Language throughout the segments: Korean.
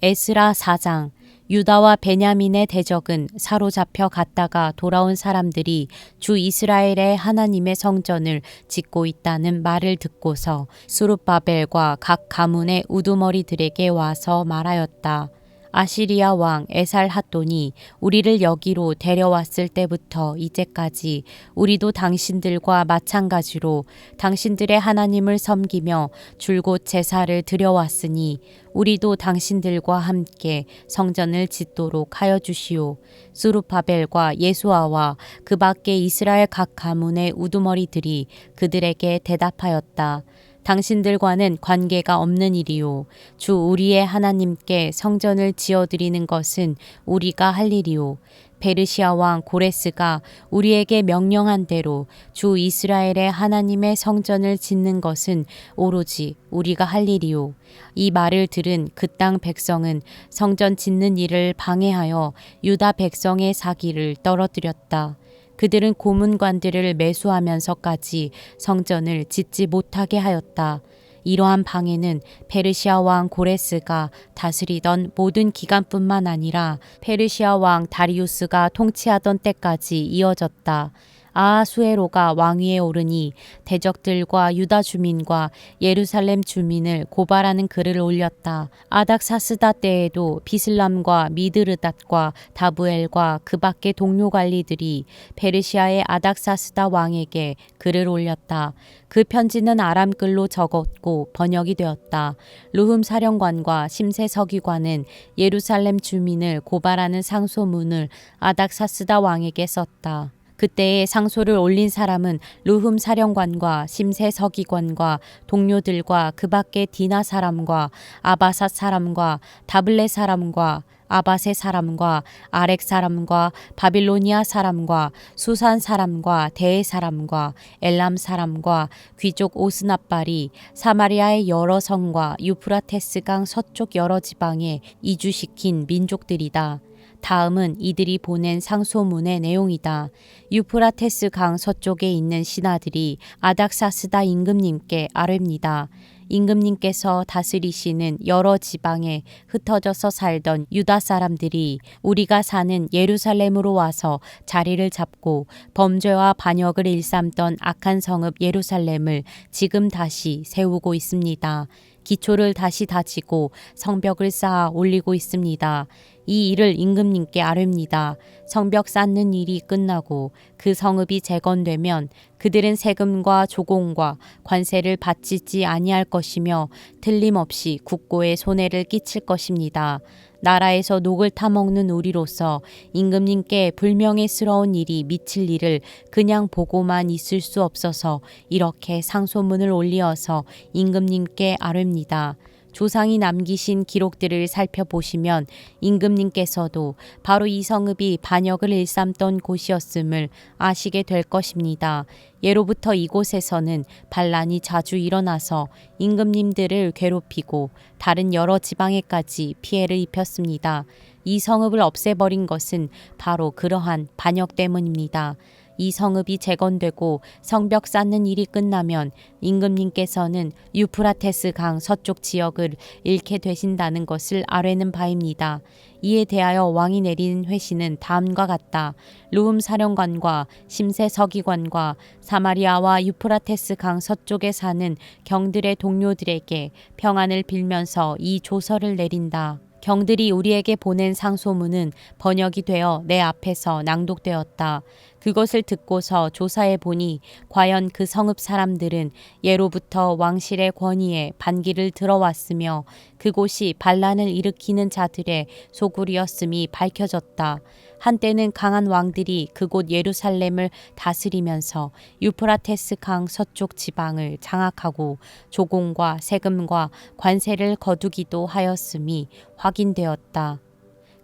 에스라 4장. 유다와 베냐민의 대적은 사로잡혀 갔다가 돌아온 사람들이 주 이스라엘의 하나님의 성전을 짓고 있다는 말을 듣고서 스룹바벨과 각 가문의 우두머리들에게 와서 말하였다. 아시리아 왕 에살핫돈이 우리를 여기로 데려왔을 때부터 이제까지 우리도 당신들과 마찬가지로 당신들의 하나님을 섬기며 줄곧 제사를 드려왔으니 우리도 당신들과 함께 성전을 짓도록 하여 주시오. 스룹바벨과 예수아와 그 밖에 이스라엘 각 가문의 우두머리들이 그들에게 대답하였다. 당신들과는 관계가 없는 일이요. 주 우리의 하나님께 성전을 지어드리는 것은 우리가 할 일이요. 페르시아 왕 고레스가 우리에게 명령한 대로 주 이스라엘의 하나님의 성전을 짓는 것은 오로지 우리가 할 일이요. 이 말을 들은 그 땅 백성은 성전 짓는 일을 방해하여 유다 백성의 사기를 떨어뜨렸다. 그들은 고문관들을 매수하면서까지 성전을 짓지 못하게 하였다. 이러한 방해는 페르시아 왕 고레스가 다스리던 모든 기간뿐만 아니라 페르시아 왕 다리우스가 통치하던 때까지 이어졌다. 아하수에로가 왕위에 오르니 대적들과 유다 주민과 예루살렘 주민을 고발하는 글을 올렸다. 아닥사스다 때에도 비슬람과 미드르닷과 다부엘과 그 밖의 동료 관리들이 페르시아의 아닥사스다 왕에게 글을 올렸다. 그 편지는 아람글로 적었고 번역이 되었다. 르훔 사령관과 심세 서기관은 예루살렘 주민을 고발하는 상소문을 아닥사스다 왕에게 썼다. 그때에 상소를 올린 사람은 르훔 사령관과 심세 서기관과 동료들과 그 밖의 디나 사람과 아바삿 사람과 다블레 사람과 아바세 사람과 아렉 사람과 바빌로니아 사람과 수산 사람과 대해 사람과 엘람 사람과 귀족 오스납발이 사마리아의 여러 성과 유프라테스강 서쪽 여러 지방에 이주시킨 민족들이다. 다음은 이들이 보낸 상소문의 내용이다. 유프라테스 강 서쪽에 있는 신하들이 아닥사스다 임금님께 아뢰입니다. 임금님께서 다스리시는 여러 지방에 흩어져서 살던 유다 사람들이 우리가 사는 예루살렘으로 와서 자리를 잡고 범죄와 반역을 일삼던 악한 성읍 예루살렘을 지금 다시 세우고 있습니다. 기초를 다시 다지고 성벽을 쌓아 올리고 있습니다. 이 일을 임금님께 아뢰입니다. 성벽 쌓는 일이 끝나고 그 성읍이 재건되면 그들은 세금과 조공과 관세를 바치지 아니할 것이며 틀림없이 국고에 손해를 끼칠 것입니다. 나라에서 녹을 타먹는 우리로서 임금님께 불명예스러운 일이 미칠 일을 그냥 보고만 있을 수 없어서 이렇게 상소문을 올리어서 임금님께 아뢰입니다. 조상이 남기신 기록들을 살펴보시면 임금님께서도 바로 이 성읍이 반역을 일삼던 곳이었음을 아시게 될 것입니다. 예로부터 이곳에서는 반란이 자주 일어나서 임금님들을 괴롭히고 다른 여러 지방에까지 피해를 입혔습니다. 이 성읍을 없애버린 것은 바로 그러한 반역 때문입니다. 이 성읍이 재건되고 성벽 쌓는 일이 끝나면 임금님께서는 유프라테스 강 서쪽 지역을 잃게 되신다는 것을 아뢰는 바입니다. 이에 대하여 왕이 내린 회신은 다음과 같다. 르훔 사령관과 심세 서기관과 사마리아와 유프라테스 강 서쪽에 사는 경들의 동료들에게 평안을 빌면서 이 조서를 내린다. 경들이 우리에게 보낸 상소문은 번역이 되어 내 앞에서 낭독되었다. 그것을 듣고서 조사해 보니 과연 그 성읍 사람들은 예로부터 왕실의 권위에 반기를 들어왔으며 그곳이 반란을 일으키는 자들의 소굴이었음이 밝혀졌다. 한때는 강한 왕들이 그곳 예루살렘을 다스리면서 유프라테스 강 서쪽 지방을 장악하고 조공과 세금과 관세를 거두기도 하였음이 확인되었다.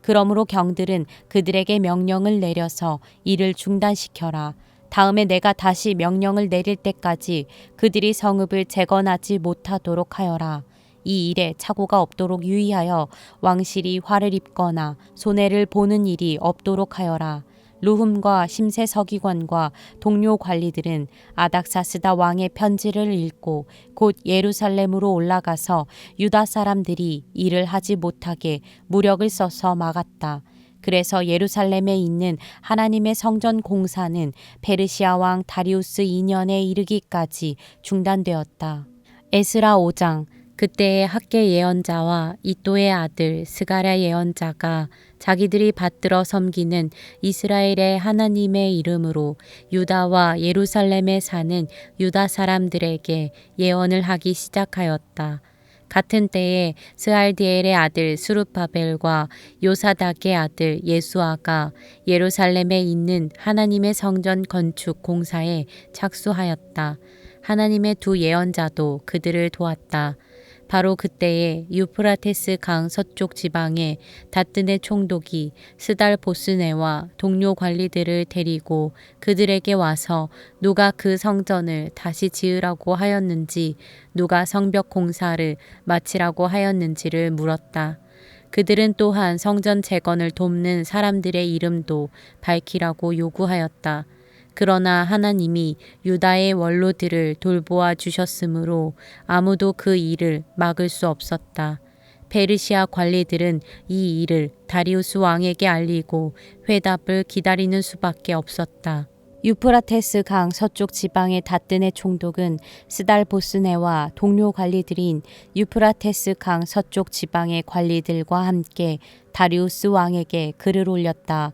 그러므로 경들은 그들에게 명령을 내려서 이를 중단시켜라. 다음에 내가 다시 명령을 내릴 때까지 그들이 성읍을 재건하지 못하도록 하여라. 이 일에 착오가 없도록 유의하여 왕실이 화를 입거나 손해를 보는 일이 없도록 하여라. 루훔과 심세 서기관과 동료 관리들은 아닥사스다 왕의 편지를 읽고 곧 예루살렘으로 올라가서 유다 사람들이 일을 하지 못하게 무력을 써서 막았다. 그래서 예루살렘에 있는 하나님의 성전 공사는 페르시아 왕 다리우스 2년에 이르기까지 중단되었다. 에스라 5장. 그때에 학계 예언자와 이또의 아들 스가랴 예언자가 자기들이 받들어 섬기는 이스라엘의 하나님의 이름으로 유다와 예루살렘에 사는 유다 사람들에게 예언을 하기 시작하였다. 같은 때에 스알디엘의 아들 수르바벨과 요사닥의 아들 예수아가 예루살렘에 있는 하나님의 성전 건축 공사에 착수하였다. 하나님의 두 예언자도 그들을 도왔다. 바로 그때에 유프라테스 강 서쪽 지방의 다뜨네 총독이 스달 보스네와 동료 관리들을 데리고 그들에게 와서 누가 그 성전을 다시 지으라고 하였는지, 누가 성벽 공사를 마치라고 하였는지를 물었다. 그들은 또한 성전 재건을 돕는 사람들의 이름도 밝히라고 요구하였다. 그러나 하나님이 유다의 원로들을 돌보아 주셨으므로 아무도 그 일을 막을 수 없었다. 페르시아 관리들은 이 일을 다리우스 왕에게 알리고 회답을 기다리는 수밖에 없었다. 유프라테스 강 서쪽 지방의 다뜨네 총독은 스달 보스네와 동료 관리들인 유프라테스 강 서쪽 지방의 관리들과 함께 다리우스 왕에게 글을 올렸다.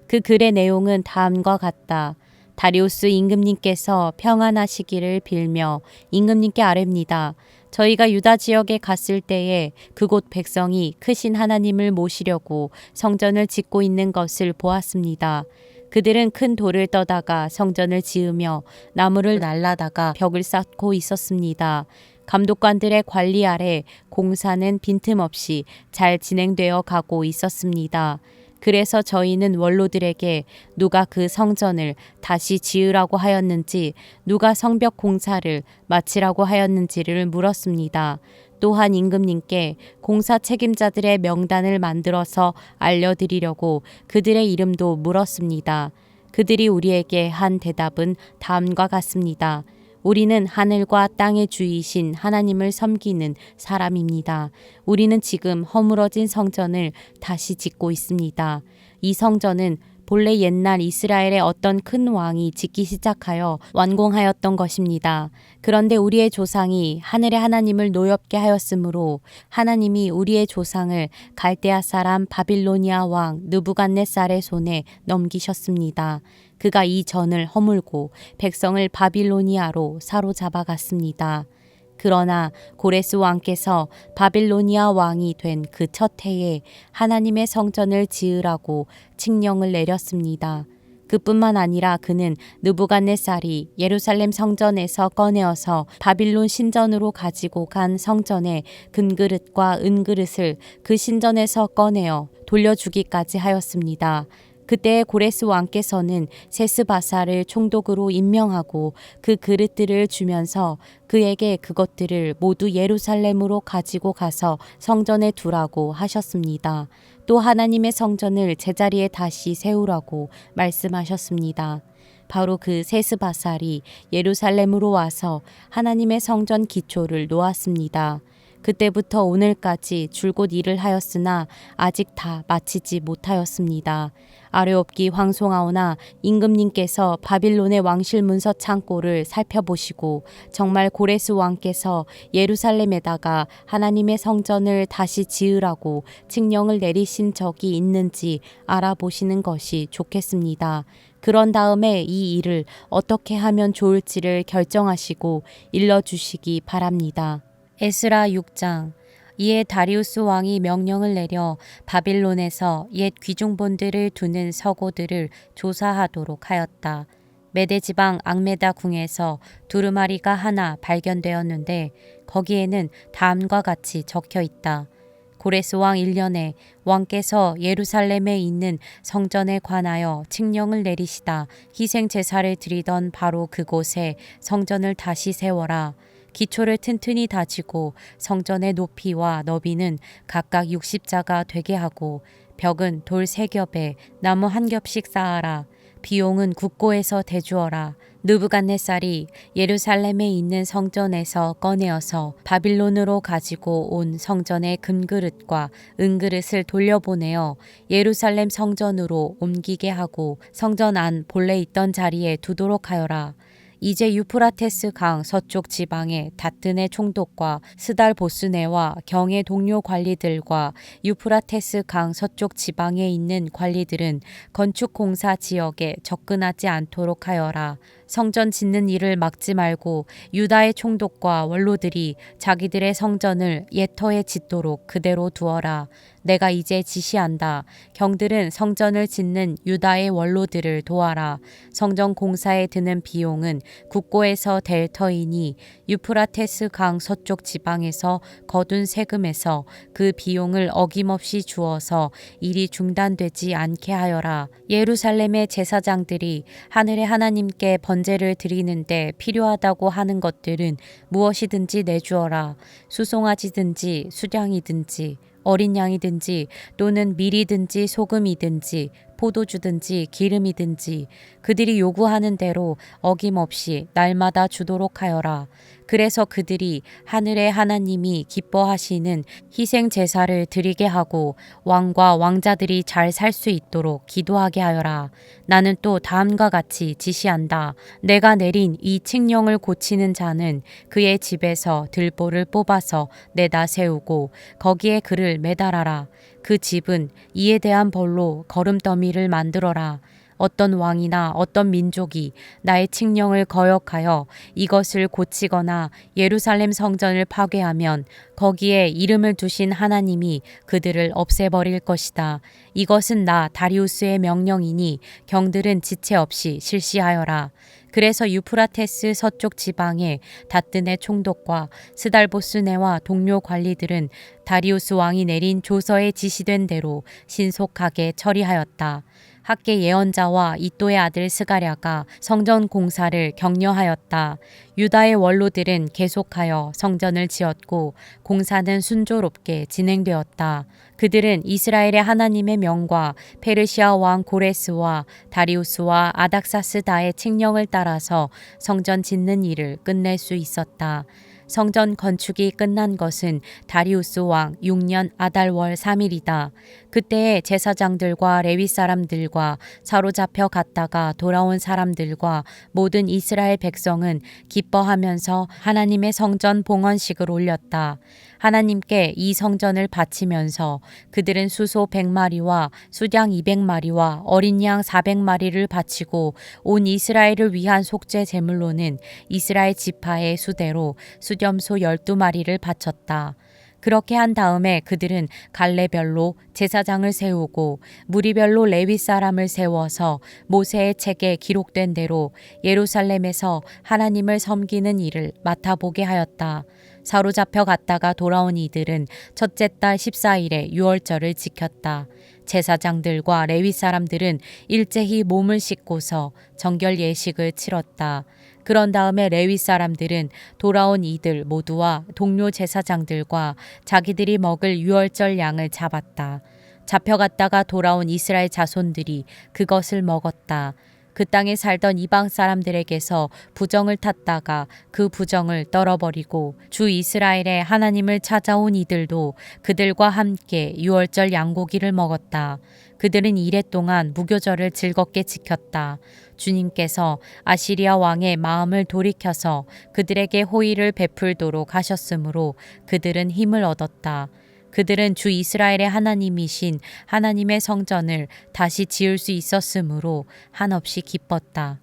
그 글의 내용은 다음과 같다. 다리우스 임금님께서 평안하시기를 빌며 임금님께 아뢰옵니다. 저희가 유다 지역에 갔을 때에 그곳 백성이 크신 하나님을 모시려고 성전을 짓고 있는 것을 보았습니다. 그들은 큰 돌을 떠다가 성전을 지으며 나무를 날라다가 벽을 쌓고 있었습니다. 감독관들의 관리 아래 공사는 빈틈없이 잘 진행되어 가고 있었습니다. 그래서 저희는 원로들에게 누가 그 성전을 다시 지으라고 하였는지, 누가 성벽 공사를 마치라고 하였는지를 물었습니다. 또한 임금님께 공사 책임자들의 명단을 만들어서 알려드리려고 그들의 이름도 물었습니다. 그들이 우리에게 한 대답은 다음과 같습니다. 우리는 하늘과 땅의 주이신 하나님을 섬기는 사람입니다. 우리는 지금 허물어진 성전을 다시 짓고 있습니다. 이 성전은 본래 옛날 이스라엘의 어떤 큰 왕이 짓기 시작하여 완공하였던 것입니다. 그런데 우리의 조상이 하늘의 하나님을 노엽게 하였으므로 하나님이 우리의 조상을 갈대아 사람 바빌로니아 왕 느부갓네살의 손에 넘기셨습니다. 그가 이 전을 허물고 백성을 바빌로니아로 사로잡아 갔습니다. 그러나 고레스 왕께서 바빌로니아 왕이 된 그 첫 해에 하나님의 성전을 지으라고 칙령을 내렸습니다. 그뿐만 아니라 그는 느부갓네살이 예루살렘 성전에서 꺼내어서 바빌론 신전으로 가지고 간 성전의 금그릇과 은그릇을 그 신전에서 꺼내어 돌려주기까지 하였습니다. 그때 고레스 왕께서는 세스바사를 총독으로 임명하고 그 그릇들을 주면서 그에게 그것들을 모두 예루살렘으로 가지고 가서 성전에 두라고 하셨습니다. 또 하나님의 성전을 제자리에 다시 세우라고 말씀하셨습니다. 바로 그 세스바살이 예루살렘으로 와서 하나님의 성전 기초를 놓았습니다. 그때부터 오늘까지 줄곧 일을 하였으나 아직 다 마치지 못하였습니다. 아뢰옵기 황송하오나 임금님께서 바빌론의 왕실 문서 창고를 살펴보시고 정말 고레스 왕께서 예루살렘에다가 하나님의 성전을 다시 지으라고 칙령을 내리신 적이 있는지 알아보시는 것이 좋겠습니다. 그런 다음에 이 일을 어떻게 하면 좋을지를 결정하시고 일러주시기 바랍니다. 에스라 6장. 이에 다리우스 왕이 명령을 내려 바빌론에서 옛 귀중본들을 두는 서고들을 조사하도록 하였다. 메대 지방 앙메다 궁에서 두루마리가 하나 발견되었는데 거기에는 다음과 같이 적혀 있다. 고레스 왕 1년에 왕께서 예루살렘에 있는 성전에 관하여 칙령을 내리시다 희생 제사를 드리던 바로 그곳에 성전을 다시 세워라. 기초를 튼튼히 다지고 성전의 높이와 너비는 각각 60자가 되게 하고 벽은 돌 3겹에 나무 1겹씩 쌓아라. 비용은 국고에서 대주어라. 느부갓네살이 예루살렘에 있는 성전에서 꺼내어서 바빌론으로 가지고 온 성전의 금그릇과 은그릇을 돌려보내어 예루살렘 성전으로 옮기게 하고 성전 안 본래 있던 자리에 두도록 하여라. 이제 유프라테스 강 서쪽 지방의 다튼의 총독과 스달 보스네와 경의 동료 관리들과 유프라테스 강 서쪽 지방에 있는 관리들은 건축 공사 지역에 접근하지 않도록 하여라. 성전 짓는 일을 막지 말고 유다의 총독과 원로들이 자기들의 성전을 옛터에 짓도록 그대로 두어라. 내가 이제 지시한다. 경들은 성전을 짓는 유다의 원로들을 도와라. 성전 공사에 드는 비용은 국고에서 될 터이니 유프라테스 강 서쪽 지방에서 거둔 세금에서 그 비용을 어김없이 주어서 일이 중단되지 않게 하여라. 예루살렘의 제사장들이 하늘의 하나님께 번제를 드리는데 필요하다고 하는 것들은 무엇이든지 내주어라. 수송아지든지 수량이든지 어린 양이든지 또는 밀이든지 소금이든지 포도주든지 기름이든지 그들이 요구하는 대로 어김없이 날마다 주도록 하여라. 그래서 그들이 하늘의 하나님이 기뻐하시는 희생 제사를 드리게 하고 왕과 왕자들이 잘 살 수 있도록 기도하게 하여라. 나는 또 다음과 같이 지시한다. 내가 내린 이 칙령을 고치는 자는 그의 집에서 들보를 뽑아서 내다 세우고 거기에 그를 매달아라. 그 집은 이에 대한 벌로 거름더미를 만들어라. 어떤 왕이나 어떤 민족이 나의 칙령을 거역하여 이것을 고치거나 예루살렘 성전을 파괴하면 거기에 이름을 두신 하나님이 그들을 없애버릴 것이다. 이것은 나 다리우스의 명령이니 경들은 지체 없이 실시하여라. 그래서 유프라테스 서쪽 지방의 다튼의 총독과 스달보스네와 동료 관리들은 다리우스 왕이 내린 조서에 지시된 대로 신속하게 처리하였다. 학계 예언자와 이또의 아들 스가랴가 성전 공사를 격려하였다. 유다의 원로들은 계속하여 성전을 지었고 공사는 순조롭게 진행되었다. 그들은 이스라엘의 하나님의 명과 페르시아 왕 고레스와 다리우스와 아닥사스다의 칙령을 따라서 성전 짓는 일을 끝낼 수 있었다. 성전 건축이 끝난 것은 다리우스 왕 6년 아달월 3일이다. 그때에 제사장들과 레위 사람들과 사로잡혀 갔다가 돌아온 사람들과 모든 이스라엘 백성은 기뻐하면서 하나님의 성전 봉헌식을 올렸다. 하나님께 이 성전을 바치면서 그들은 수소 100마리와 수량 200마리와 어린 양 400마리를 바치고 온 이스라엘을 위한 속죄 제물로는 이스라엘 지파의 수대로 수렴소 12마리를 바쳤다. 그렇게 한 다음에 그들은 갈래별로 제사장을 세우고 무리별로 레위 사람을 세워서 모세의 책에 기록된 대로 예루살렘에서 하나님을 섬기는 일을 맡아보게 하였다. 사로잡혀 갔다가 돌아온 이들은 첫째 달 14일에 유월절을 지켰다. 제사장들과 레위 사람들은 일제히 몸을 씻고서 정결 예식을 치렀다. 그런 다음에 레위 사람들은 돌아온 이들 모두와 동료 제사장들과 자기들이 먹을 유월절 양을 잡았다. 잡혀갔다가 돌아온 이스라엘 자손들이 그것을 먹었다. 그 땅에 살던 이방 사람들에게서 부정을 탔다가 그 부정을 떨어버리고 주 이스라엘의 하나님을 찾아온 이들도 그들과 함께 유월절 양고기를 먹었다. 그들은 이래 동안 무교절을 즐겁게 지켰다. 주님께서 아시리아 왕의 마음을 돌이켜서 그들에게 호의를 베풀도록 하셨으므로 그들은 힘을 얻었다. 그들은 주 이스라엘의 하나님이신 하나님의 성전을 다시 지을 수 있었으므로 한없이 기뻤다.